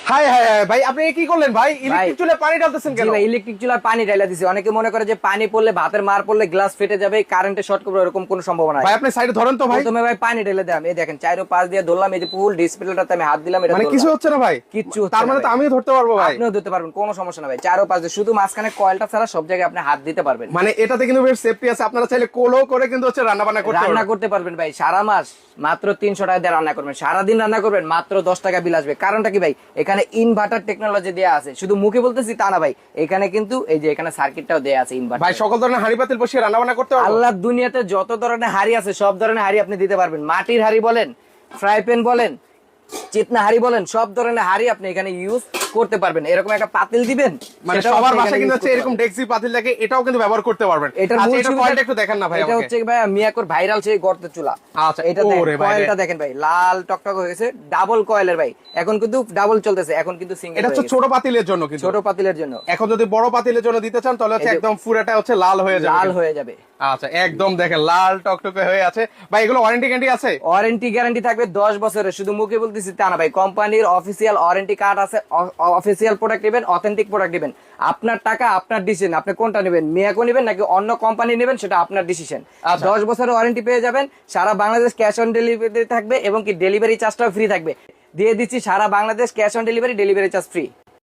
High high high ভাই, আপনি কি করলেন ভাই? ইলেকট্রিক চুলায় পানি ঢালতেছেন কেন? ভাই ইলেকট্রিক চুলায় পানি ঢালা দিছি। অনেকে মনে করে যে পানি পড়লে, ভাতের মার পড়লে গ্লাস ফেটে যাবে, কারেন্টে শর্ট করবে, এরকম কোনো সম্ভাবনা নাই। ভাই আপনি সাইডে ধরেন তো ভাই। প্রথমে ভাই পানি ঢেলে দিলাম, এই দেখেন চাইরো পাঁচ দিয়ে ধরলাম, এই যে ফুল ডিসপ্লেটাতে আমি হাত দিলাম, এটা মানে কিছু হচ্ছে না ভাই? কিচ্ছু হচ্ছে তার না মানে তো ভাই। আমিও ধরতে পারবো ভাই। আপনিও ধরতে পারবেন, কোনো সমস্যা না ভাই। চারো পাঁচ দিয়ে, শুধু মাঝখানে কয়েলটা ছাড়া সব জায়গায় আপনি হাত দিতে পারবেন। মানে এটাতে কিন্তু বেশ সেফটি আছে, আপনারা চাইলে কোলো করে কিন্তু হচ্ছে রান্না বান্না করতে রান্না পারবেন। করতে পারবেন ভাই, সারা মাস মাত্র 300 টাকা দিয়ে রান্না করবেন, সারাদিন রান্না করবেন মাত্র 10 টাকা বিল আসবে। কারণটা কি ভাই, এখানে ইনভার্টার টেকনোলজি দেয়া আছে। শুধু মুখে বলতেছি তা না ভাই, এখানে কিন্তু এই যে এখানে সার্কিটটাও দেয়া আছে ইনভার্টার। ভাই সকল ধরনের হাঁড়ি পাতিল বসিয়ে রান্না বান্না করতে পারবো। আল্লাহর দুনিয়াতে যত ধরনের হাড়ি আছে সব ধরনের হাড়ি আপনি দিতে পারবেন। মাটির হাড়ি বলেন, ফ্রাই প্যান বলেন, চিতনা হাড়ি বলেন, সব ধরনের হাড়ি আপনি এখানে ইউজ করতে পারবেন। এরকম একটা পাতিল দিবেন, মানে সেটাও সবার আপনি বাসায় এখানে কিন্তু use হচ্ছে করতে এরকম পারবেন। ডেক্সি পাতিল লাগে, এটাও কিন্তু ব্যবহার করতে পারবেন। এটার আচ্ছা, মূল এটা সুবিধা- কয়েলটা একটু দেখান না ভাই এটা আমাকে। হচ্ছে ভাই মিয়াকোর ভাইরাল সেই গর্ত চুলা। আচ্ছা, এটা দেখেন, ওরে ভাই রে। কয়েলটা দেখেন ভাই, লাল টকটক হয়ে গেছে, ডাবল কয়েলের ভাই। এখন কিন্তু ডাবল চলতেছে, এখন কিন্তু সিঙ্গেল। এটা হচ্ছে ছোট পাতিলের জন্য কিন্তু। ছোট পাতিলের জন্য। এখন যদি বড় পাতিলের জন্য দিতে চান তাহলে হচ্ছে এই যে- একদম পুরাটা হচ্ছে লাল হয়ে যাবে। লাল হয়ে যাবে। আচ্ছা, একদম দেখেন লাল টকটকে হয়ে আছে ভাই। এগুলো ওয়ারেন্টি গ্যারান্টি আছে? ওয়ারেন্টি গ্যারান্টি থাকবে 10 বছরের। শুধু মুখে বলতেছি তা না ভাই, কোম্পানির অফিসিয়াল ওয়ারেন্টি কার্ড আছে। অফিসিয়াল প্রোডাক্ট নেবেন, অথেন্টিক প্রোডাক্ট নেবেন। আপনার টাকা আপনার ডিসিশন, আপনি কোনটা নেবেন, মিয়াকো নেবেন নাকি অন্য কোম্পানি নেবেন, সেটা আপনার ডিসিশন। আচ্ছা। 10 বছরের ওয়ারেন্টি পেয়ে যাবেন। সারা বাংলাদেশ ক্যাশ অন ডেলিভারি থাকবে এবং কি ডেলিভারি চার্জটাও ফ্রি থাকবে। দিয়ে দিচ্ছি সারা Bangladesh cash on delivery, delivery charge free.